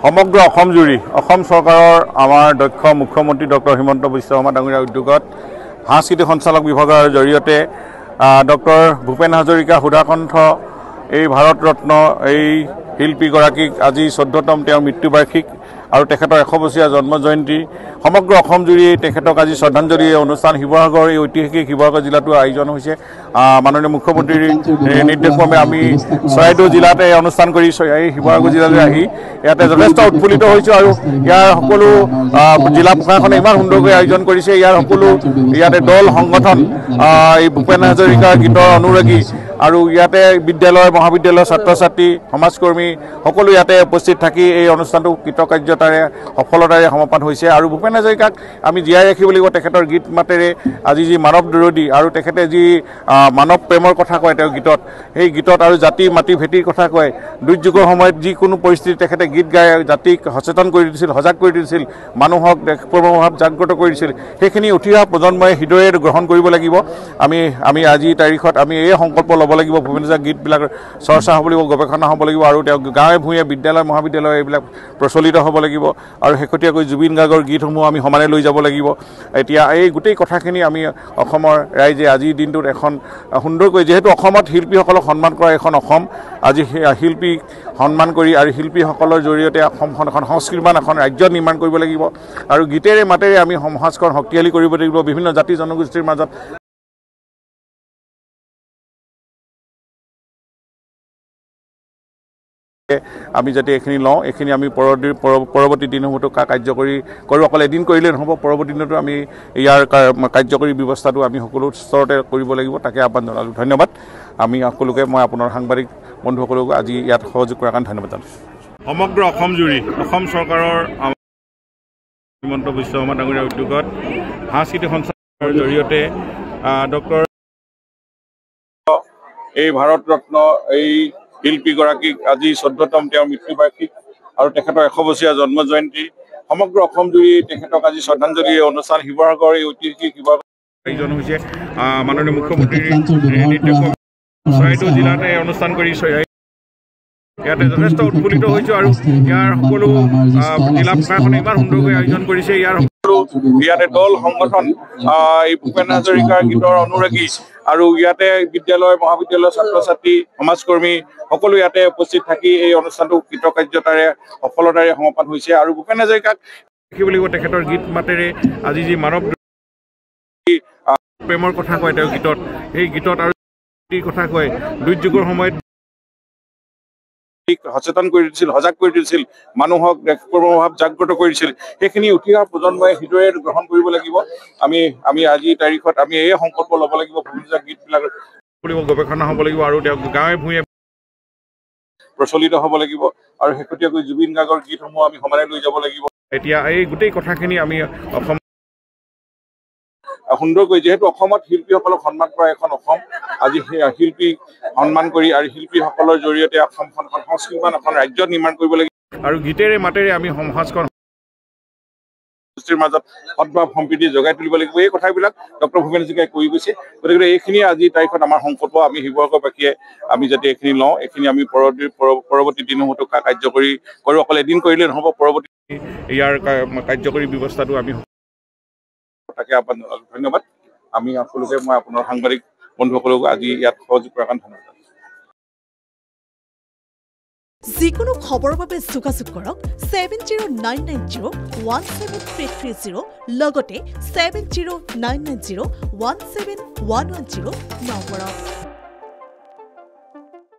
সমগ্ৰ অসম জুৰি অসম চৰকাৰৰ আমাৰ দক্ষ মুখ্যমন্ত্ৰী ডক্টৰ হিমন্ত বিশ্ব শৰ্মা ডাঙৰীয়াৰ উদ্যোগত সাংস্কৃতিক সঞ্চালক বিভাগৰ জৰিয়তে ডক্টৰ ভূপেন হাজৰিকা সুধাকণ্ঠ এই ভাৰত ৰত্ন এই শিল্পীগৰাকীক আজি 14তম তেওঁৰ মৃত্যুবাৰ্ষিক আৰু তেখেতৰ 100 বছৰীয়া জন্ম জয়ন্তী সমগ্ৰ অসম জুৰি তেখেতক আজি শ্ৰদ্ধাঞ্জলি অনুষ্ঠান শিৱসাগৰ এই ঐতিহাসিক শিৱসাগৰ জিলাটো আয়োজন হৈছে মাননীয় মুখ্যমন্ত্ৰীৰ নিৰ্দেশক্ৰমে আমি চৰাইদেউ জিলাতে অনুষ্ঠান কৰি এই শিৱসাগৰ জিলালৈ আহি ইয়াতে যথেষ্ট উৎফুল্লিত হৈছোঁ আৰু ইয়াৰ সকলো জিলা প্ৰশাসনে ইমান সুন্দৰকৈ আয়োজন কৰিছে ইয়াৰ সকলো ইয়াতে দল সংগঠন এই ভূপেন হাজৰিকাৰ গীতৰ অনুৰাগী আৰু ইয়াতে বিদ্যালয় মহাবিদ্যালয়ৰ ছাত্ৰ ছাত্ৰী সমাজকৰ্মী সকলো ইয়াতে উপস্থিত থাকি এই অনুষ্ঠানটো কৃতকাৰ্যতাৰে সফলতাৰে সমাপন হৈছে আৰু ভূপেন হাজৰিকাক আমি জীয়াই ৰাখিব লাগিব তেখেতৰ গীত মাতেৰে আজি যি মানৱ বিৰোধী আৰু তেখেতে যি মানৱ প্ৰেমৰ কথা কয় তেওঁৰ গীতত সেই গীতত আৰু জাতি মাটি ভেটিৰ কথা কয় দুৰ্যোগৰ সময়ত যিকোনো পৰিস্থিতি তেখেতে গীত গাই জাতিক সচেতন কৰি দিছিল সজাগ কৰি দিছিল মানুহক দেশপ্ৰেমভাৱ জাগ্ৰত কৰি দিছিল সেইখিনি উঠি অহা প্ৰজন্মই হৃদয়েৰে গ্ৰহণ কৰিব লাগিব আমি আজি তাৰিখত আমি এই সংকল্প ল'ব লাগিব ভূপেন হাজৰিকাৰ গীতবিলাক চৰ্চা হ'ব লাগিব গৱেষণা হ'ব লাগিব আৰু তেওঁ গাঁৱে ভূঞে বিদ্যালয় মহাবিদ্যালয় এইবিলাক প্ৰচলিত হ'ব লাগিব আৰু শেহতীয়াকৈ জুবিন গাৰ্গৰ গীতসমূহ আমি সমানে লৈ যাব লাগিব এতিয়া এই গোটেই কথাখিনি আমি অসমৰ ৰাইজে আজিৰ দিনটোত এখন সুন্দৰকৈ যিহেতু অসমত শিল্পীসকলক সন্মান কৰা এখন অসম আজি শিল্পীক সন্মান কৰি আৰু শিল্পীসকলৰ জৰিয়তে অসমখন এখন সংস্কৃতিমান এখন ৰাজ্য নিৰ্মাণ কৰিব লাগিব আৰু গীতেৰে মাতেৰে আমি সমাজখন শক্তিশালী কৰিব লাগিব বিভিন্ন জাতি জনগোষ্ঠীৰ মাজত আমি যাতে এইখিনি লওঁ এইখিনি আমি পৰৱৰ্তী দিনসমূহতো কাৰ্যকৰী কৰোঁ অকল এদিন কৰিলে নহ'ব পৰৱৰ্তী দিনতো আমি ইয়াৰ কাৰ্যকৰী ব্যৱস্থাটো আমি সকলো স্তৰতে কৰিব লাগিব তাকে আহ্বান জনালোঁ ধন্যবাদ আমি সকলোকে মই আপোনাৰ সাংবাদিক বন্ধুসকলক আজি ইয়াত সহযোগ কৰাৰ কাৰণে ধন্যবাদ জনাইছোঁ সমগ্ৰ অসম জুৰি অসম চৰকাৰৰ হিমন্ত বিশ্ব শৰ্মা ডাঙৰীয়াৰ উদ্যোগত সাংস্কৃতিক সঞ্চালকৰ জৰিয়তে ডক্টৰ এই ভাৰত ৰত্ন এই শিল্পীগৰাকীক আজি 14তম তেওঁৰ মৃত্যুবাৰ্ষিক আৰু তেখেতৰ 100 বছৰীয়া জন্ম জয়ন্তী সমগ্ৰ অসম জুৰি তেখেতক আজি শ্ৰদ্ধাঞ্জলি অনুষ্ঠান শিৱসাগৰ এই ঐতিহাসিক শিৱসাগৰ আয়োজন হৈছে মাননীয় মুখ্যমন্ত্ৰীৰ নিৰ্দেশক্ৰমে চৰাইদেউ জিলাতে অনুষ্ঠান কৰি ইয়াতে যথেষ্ট উৎফুল্লিত হৈছোঁ আৰু ইয়াৰ সকলো জিলা প্ৰশাসনে ইমান সুন্দৰকৈ আয়োজন কৰিছে ইয়াৰ সকলো ইয়াতে দল সংগঠন এই ভূপেন হাজৰিকাৰ গীতৰ অনুৰাগী আৰু ইয়াতে বিদ্যালয় মহাবিদ্যালয়ৰ ছাত্ৰ ছাত্ৰী সমাজকৰ্মী সকলো ইয়াতে উপস্থিত থাকি এই অনুষ্ঠানটো কৃতকাৰ্যতাৰে সফলতাৰে সমাপন হৈছে আৰু ভূপেন হাজৰিকাক দেখিব লাগিব তেখেতৰ গীত মাতেৰে আজি যি মানৱ প্ৰেমৰ কথা কয় তেওঁৰ গীতত সেই গীতত আৰু কথা কয় দুৰ্যোগৰ সময়ত সচেতন কৰি দিছিল সজাগ কৰি দিছিল মানুহক দেশপ্ৰেমভাৱ জাগ্ৰত কৰি দিছিল সেইখিনি উঠি অহা প্ৰজন্মই হৃদয়েৰে গ্ৰহণ কৰিব লাগিব আমি আজি তাৰিখত আমি এই সংকল্প ল'ব লাগিব ভূপেন হাজৰিকাৰ গীতবিলাক গৱেষণা হ'ব লাগিব আৰু তেওঁ গাঁৱে ভূঞে প্ৰচলিত হ'ব লাগিব আৰু শেহতীয়াকৈ জুবিন গাৰ্গৰ গীতসমূহ আমি সমানে লৈ যাব লাগিব এতিয়া এই গোটেই কথাখিনি আমি অসম সুন্দৰকৈ যিহেতু অসমত শিল্পীসকলক সন্মান কৰা এখন অসম আজি শিল্পীক সন্মান কৰি আৰু শিল্পীসকলৰ জৰিয়তে অসমখন এখন সংস্কৃতিমান এখন ৰাজ্য নিৰ্মাণ কৰিব লাগিব আৰু গীতেৰে মাতেৰে আমি সমাজখন মাজত সদ্ভাৱ সম্প্ৰীতি জগাই তুলিব লাগিব এই কথাবিলাক ডক্টৰ ভূপেন হাজৰিকাই কৈ গৈছে গতিকে এইখিনি আজি তাৰিখত আমাৰ সংকল্প আমি শিৱসাগৰবাসীয়ে আমি যাতে এইখিনি লওঁ এইখিনি আমি পৰৱৰ্তী দিনসমূহতো কাৰ্যকৰী কৰোঁ অকল এদিন কৰিলে নহ'ব পৰৱৰ্তী ইয়াৰ কাৰ্যকৰী ব্যৱস্থাটো আমি তাকে আহ্বান জনালোঁ ধন্যবাদ আমি সকলোকে মই আপোনাৰ সাংবাদিক বন্ধুসকলক আজি ইয়াত সহযোগ কৰাৰ কাৰণে ধন্যবাদ যিকোনো খবৰৰ বাবে যোগাযোগ কৰক 7099017330 লগতে 7099017110 নম্বৰত